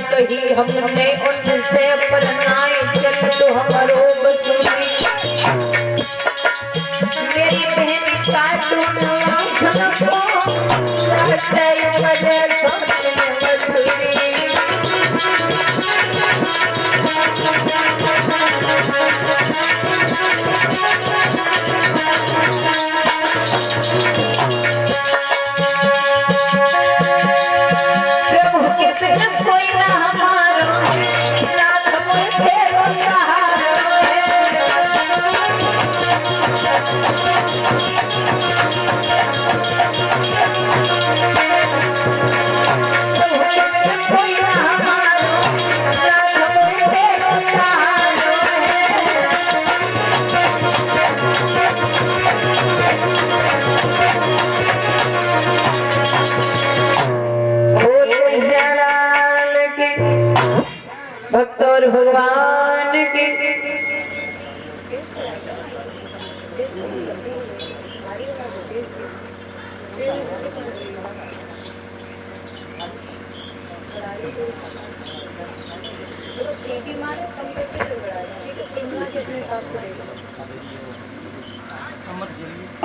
कही हमने उनसे अपनाए चल तो हमारो बसुरी मेरी बहन का तुमको रहते वजह सोचने बसुरी भक्त और भगवान की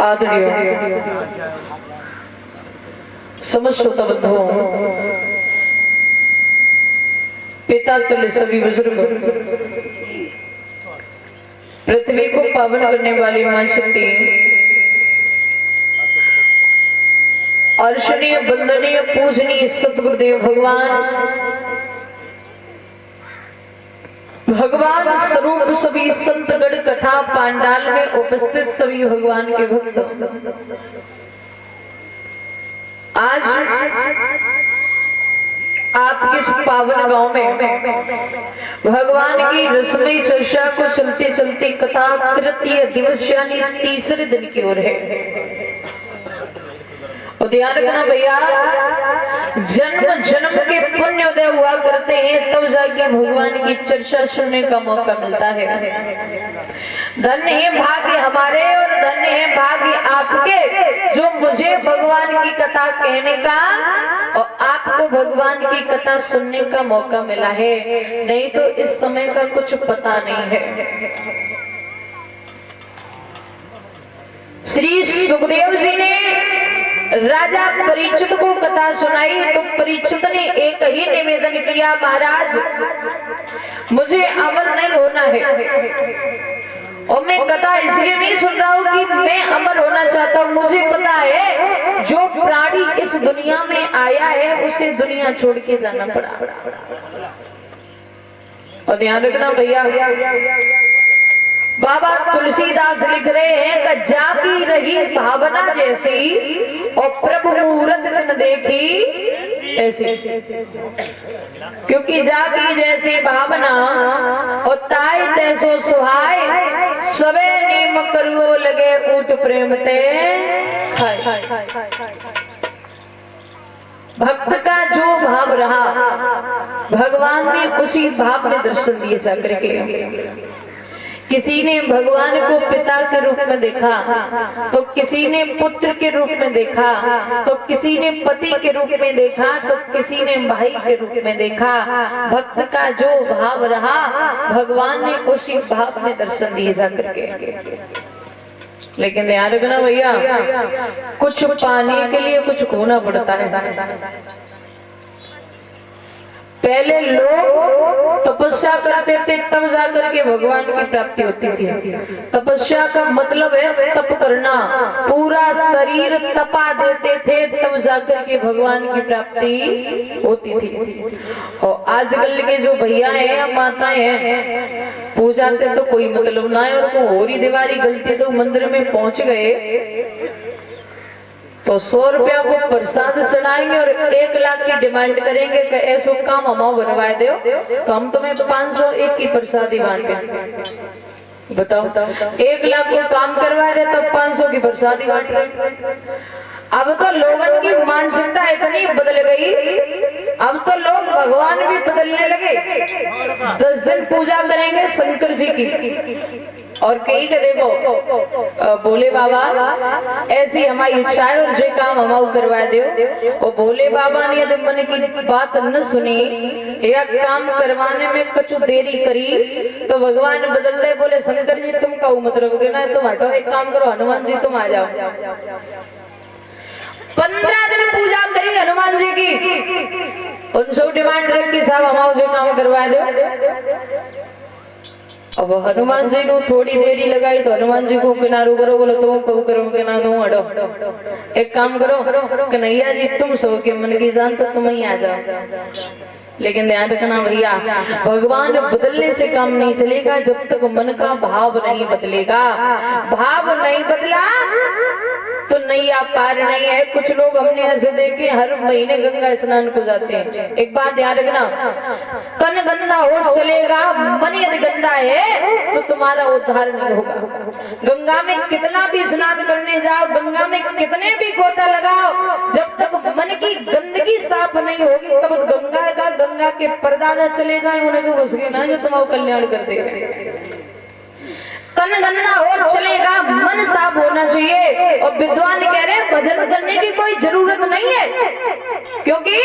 आदरणीय समस्त बंधुओं, पिता तुल्य सभी बुजुर्ग, पृथ्वी को पावन करने वाली मां शक्ति, अर्चनीय वंदनीय पूजनीय सतगुरुदेव भगवान स्वरूप सभी संतगण कथा पांडाल में उपस्थित सभी भगवान के भक्त, आज आपके इस पावन गांव में भगवान की रसमयी चर्चा को चलते चलते कथा तृतीय दिवस यानी तीसरे दिन की ओर है। और ध्यान रखना भैया, जन्म जन्म के पुण्य उदय हुआ करते हैं तब जाके भगवान की चर्चा सुनने का मौका मिलता है। धन्य है भाग्य हमारे और धन्य है भाग्य आपके जो मुझे भगवान की कथा कहने का और आपको भगवान की कथा सुनने का मौका मिला है, नहीं तो इस समय का कुछ पता नहीं है। श्री सुखदेव जी ने राजा परीक्षित को कथा सुनाई तो परीक्षित ने एक ही निवेदन किया, महाराज मुझे अमर नहीं होना है और मैं कथा इसलिए नहीं सुन रहा हूँ कि मैं अमर होना चाहता हूँ। मुझे पता है जो प्राणी इस दुनिया में आया है उसे दुनिया छोड़ के जाना पड़ा। और ध्यान रखना भैया, बाबा तुलसीदास लिख रहे हैं कि जाकी रही भावना जैसी और प्रभु मूरत तिन देखी ऐसी। क्योंकि जाकी जैसी भावना और ताई तैसो सुहाय सबे नीम करुओ लगे ऊट प्रेम ते खाए। भक्त का जो भाव रहा भगवान ने उसी भाव में दर्शन दिए जाकर के। किसी ने भगवान को पिता के रूप में देखा तो किसी ने पुत्र के रूप में देखा तो किसी ने पति के रूप में देखा तो किसी ने भाई के रूप में देखा। भक्त का जो भाव रहा भगवान ने उसी भाव में दर्शन दिए जाकर के। लेकिन ध्यान रखना भैया, कुछ पाने के लिए कुछ खोना पड़ता है। पहले लोग तपस्या करते थे तब जाकर के भगवान की प्राप्ति होती थी। तपस्या का मतलब है तप करना, पूरा शरीर तपा देते थे तब जाकर के भगवान की प्राप्ति होती थी। और आजकल के जो भैया हैं या माताएं हैं पूजाते तो कोई मतलब ना है और को होरी दीवारी गलती तो मंदिर में पहुंच गए तो 100 रुपया को प्रसाद चढ़ाएंगे और 1 लाख की डिमांड करेंगे कि ऐसा काम हम बनवाए दो तो हम तुम्हें 501 की प्रसादी बांटे। बताओ, 1 लाख को काम करवा रहे तब 500 की प्रसादी बांट रहे। अब तो लोगों की मानसिकता इतनी बदल गई, अब तो लोग भगवान भी बदलने लगे। 10 दिन पूजा करेंगे शंकर जी की और कहीं के देखो भोले बाबा ऐसी हमारी इच्छा है और जो काम हम करवा दो। और भोले बाबा ने यदि मन की बात न सुनी या काम करवाने में कुछ देरी करी तो भगवान बदल दे, बोले शंकर जी तुम कहूँ मतलब के ना तुम हटो, एक काम करो हनुमान जी तुम आ जाओ। 15 दिन पूजा करी हनुमान जी की, उनसे डिमांड रखी साहब हम जो काम करवा दो। अब हनुमान जी ने थोड़ी देरी लगाई तो हनुमान जी को किनारू करो, बोलो तुम कहू करो किनारू तुम हटो। एक काम करो कन्हैया जी तुम सब के मन की जान तो तुम ही आ जाओ। लेकिन ध्यान रखना भैया, भगवान बदलने से काम नहीं चलेगा जब तक मन का भाव नहीं बदलेगा। भाव नहीं बदला तो नैया पार नहीं है। कुछ लोग हमने ऐसे देखे हर महीने गंगा स्नान को जाते हैं। एक बात ध्यान रखना, तन गंदा हो चलेगा, मन यदि गंदा है तो तुम्हारा उद्धार नहीं होगा। गंगा में कितना भी स्नान करने जाओ, गंगा में कितने भी गोता लगाओ, जब तक मन की गंदगी साफ नहीं होगी तब गंगा के परदादा चले जाए उन्हें घुस गए ना जो तुम्हारा कल्याण कर देगा। तन गंदा हो चलेगा, मन साफ होना चाहिए। और विद्वान कह रहे हैं भजन करने की कोई जरूरत नहीं है, क्योंकि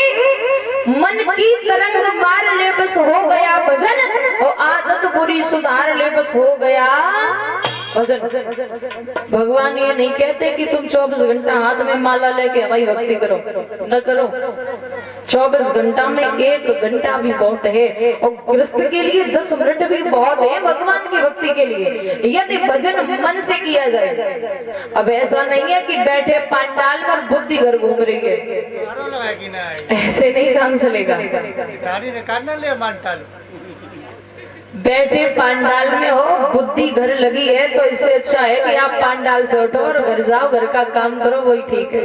मन की तरंग मार ले बस हो गया भजन और आदत बुरी सुधार ले बस हो गया भजन। भगवान ये नहीं कहते कि तुम 24 घंटा हाथ में माला लेके हमारी भक्ति करो, न करो। 24 घंटा में 1 घंटा भी बहुत है और गृहस्थ के लिए 10 मिनट भी बहुत है भगवान की भक्ति के लिए, यदि भजन मन से किया जाए। अब ऐसा नहीं है कि बैठे पंडाल पर बुद्धि घर घूम रही है, ऐसे नहीं काम चलेगा। बैठे पंडाल में हो, बुद्धि घर लगी है तो इससे अच्छा है कि आप पंडाल से उठो और घर जाओ, घर का काम करो, वही ठीक है।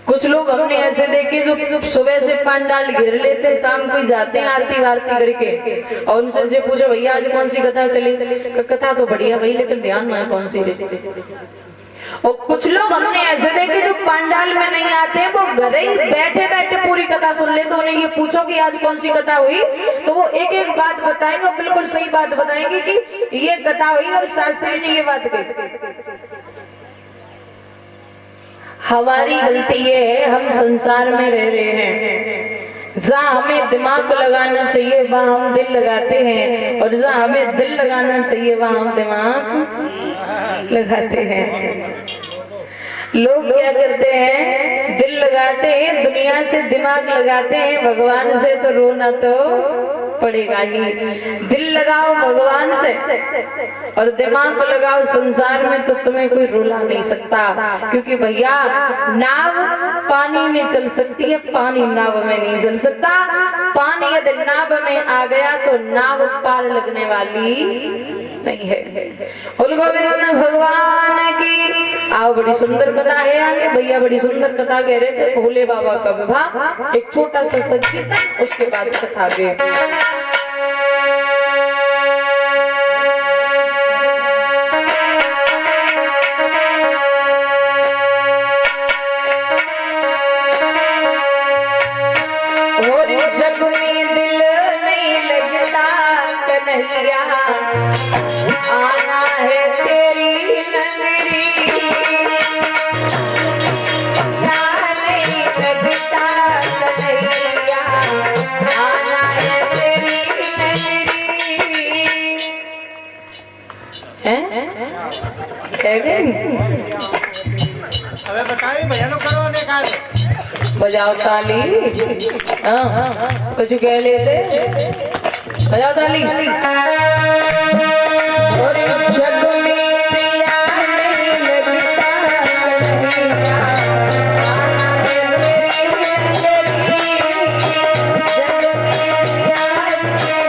कुछ लोग हमने ऐसे देखे जो सुबह से पंडाल घेर लेते, शाम को जाते हैं आरती वारती करके, और उनसे से पूछो भैया आज कौन सी कथा चली, कथा तो बढ़िया भाई लेकिन ध्यान ना है कौन सी रे। और कुछ लोग हमने ऐसे देखे जो पंडाल में नहीं आते, वो घर ही बैठे बैठे पूरी कथा सुन ले। तो उन्हें ये पूछो कि आज कौन सी कथा हुई, तो वो एक एक बात बताएंगे और बिल्कुल सही बात बताएंगे कि ये कथा हुई और शास्त्री ने ये बात कही। हमारी गलती ये है, हम संसार में रह रहे हैं, जहाँ हमें दिमाग लगाना चाहिए वहाँ हम दिल लगाते हैं, और जहाँ हमें दिल लगाना चाहिए वहाँ हम दिमाग लगाते हैं। लोग क्या करते हैं, दिल लगाते हैं, दुनिया से दिमाग लगाते हैं, भगवान से तो रोना तो पड़ेगा ही। दिल लगाओ भगवान से और दिमाग लगाओ संसार में, तो तुम्हें कोई रुला नहीं सकता, क्योंकि भैया नाव पानी में चल सकती है, पानी नाव में नहीं चल सकता। पानी यदि नाव में आ गया तो नाव पार लगने वाली नहीं है। बोल गोविंद भगवान की। आओ, बड़ी सुंदर कथा है आगे भैया, बड़ी सुंदर कथा कह रहे थे। भोले बाबा का विवाह, एक छोटा सा संकीर्तन, उसके बाद कथा आगे। जग में दिल नहीं लगता कन्हैया, आना है तेरी नगरी, नहीं लगता कन्हैया, आना है तेरी नगरी। हैं? कह गई? अबे बताइए भैया लोग करो ने कहा बजाओ ताली। हाँ, कुछ कह लेते, बजाओ ताली। और जग में दिया नहीं लगता कन्हैया, आना है तेरी नगरी, जग में दिया नहीं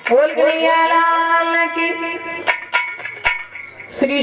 बोल कन्हैया लाल की श्री